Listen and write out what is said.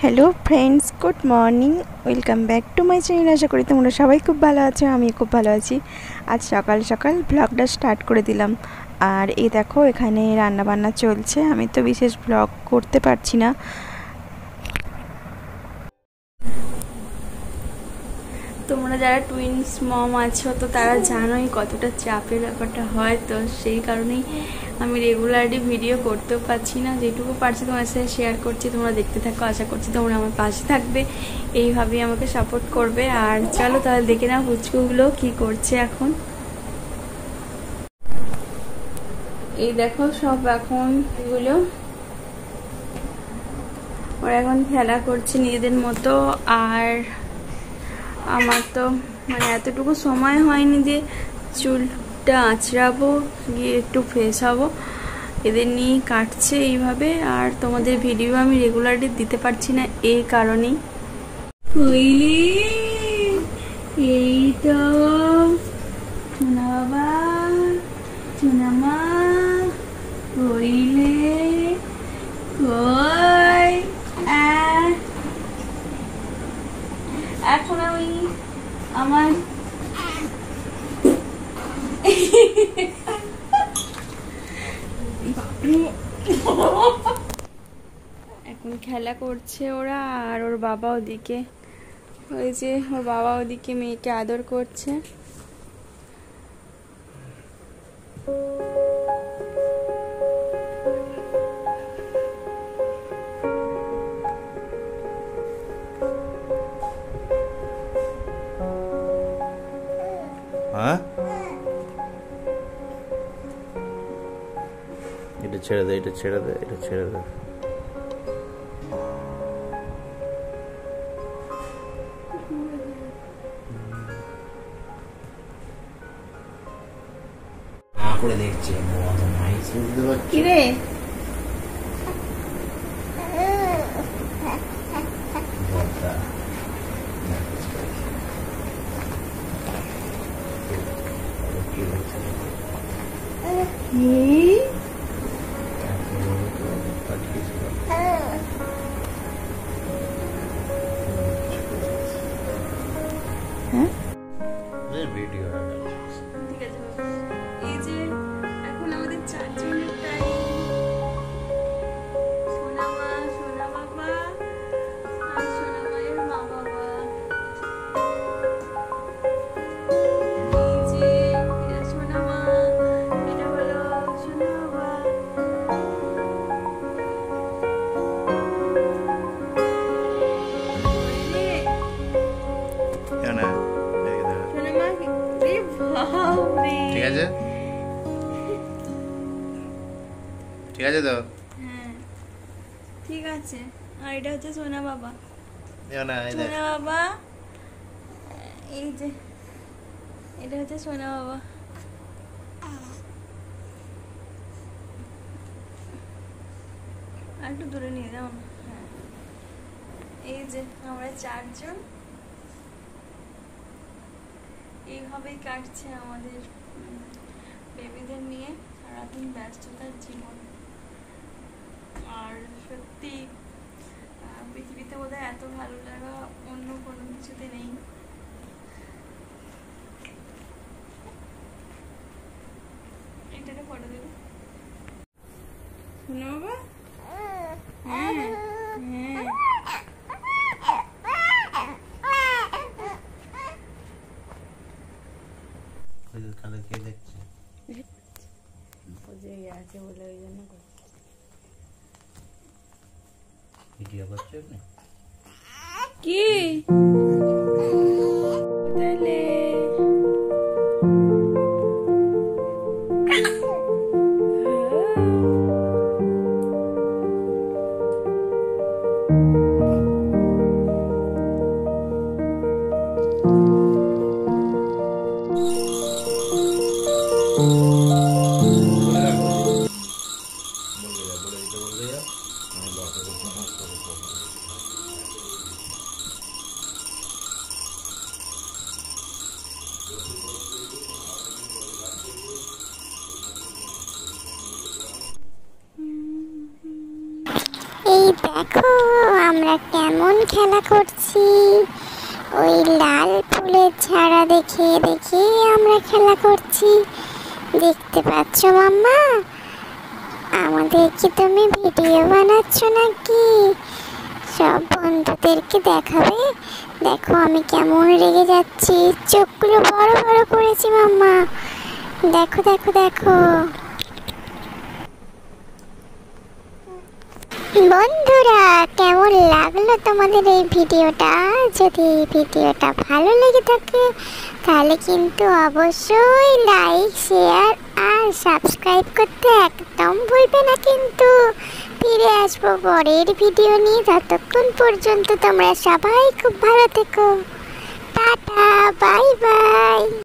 Hello friends, good morning. Welcome back to my channel. আশা করি তোমরা সবাই খুব ভালো আছো, আমি খুব ভালো আছি। আজ সকাল সকাল ব্লগটা স্টার্ট করে দিলাম। আর এই দেখো, এখানে রান্নাবান্না চলছে। আমি তো বিশেষ ব্লগ করতে পারছি না। তোমরা যারা টুইনস মম আছো তো তারা জানোই কতটা চাপের ব্যাপারটা হয়। তো সেই কারণেই আমি রেগুলারলি ভিডিও করতেও পারছি না। যেটুকু পারছি তোমার সাথে শেয়ার করছি, তোমরা দেখতে থাকো। আশা করছি তোমরা আমার পাশে থাকবে, এইভাবেই আমাকে সাপোর্ট করবে। আর চলো তাহলে দেখে নাও পুচকুগুলো কি করছে এখন। এই দেখো সব এখন এগুলো ওরা এখন খেলা করছে নিজেদের মতো। আর আমার তো মানে এতটুকু সময় হয়নি যে চুলটা আঁচড়াবো, গিয়ে একটু ফ্রেশ হবো। এদের নিয়ে কাটছে এইভাবে। আর তোমাদের ভিডিও আমি রেগুলারলি দিতে পারছি না এই কারণেই। বুঝলি, এই তো সোনা বাবা, সোনা মা, কইলে কই। এখন আমি আমার এখন খেলা করছে ওরা। আর ওর বাবা ওদিকে, ওই যে ওর বাবা ওদিকে মেয়েকে আদর করছে। হ্যাঁ, এটা ছেড়ে দে, এটা ছেড়ে দে, এটা ছেড়ে দে। করে দেখছে কি রে, ভিডিও ঠিক আছে। এই যে এখন আমাদের 4 জনের টাইম। সোনা মা, সোনা বাবা আর সোনা মায়ের মা বাবা। এই যে এটা সোনা মা, এটা হলো সোনা বাবা। ঠিক আছে, ঠিক আছে তো। হ্যাঁ ঠিক আছে। আর এটা হচ্ছে সোনা বাবা, না সোনা বাবা। এই যে এটা হচ্ছে সোনা বাবা। আর একটু দূরে নিয়ে যাও না। হ্যাঁ, এই যে আমরা 4 জন এইভাবেই কাটছে আমাদের বেবিদের নিয়ে সারাদিন ব্যস্ততার জীবন। আর সত্যি পৃথিবীতে বোধহয় এত ভালো লাগা অন্য কোনো কিছুতে নেই। এটাকে ফটো দেবো শুনো বাবা। হ্যাঁ হ্যাঁ, কালে কে দেখছে? আছে বলে ওই জন্য ভিডিও করছে কি তাহলে। আমরা কেমন খেলা করছি। ওই লাল ফুলের ঝাড়া দেখে দেখে আমরা খেলা করছি। দেখতে পাচ্ছ মাম্মা? আমাদের কি তুমি ভিডিও বানাচ্ছ নাকি? সব বন্ধুদেরকে দেখাবে? দেখো আমি কেমন রেগে যাচ্ছি, চোখগুলো বড় বড় করেছি মাম্মা। দেখো দেখো দেখো। বন্ধুরা, কেমন লাগলো তোমাদের এই ভিডিওটা? যদি ভিডিওটা ভালো লেগে থাকে তাহলে কিন্তু অবশ্যই লাইক, শেয়ার আর সাবস্ক্রাইব করতে একদম ভুলবে না কিন্তু। ফিরে আসবো পরের ভিডিও নিয়ে। ততক্ষণ পর্যন্ত তোমরা সবাই খুব ভালো থেকো। Tata, bye bye.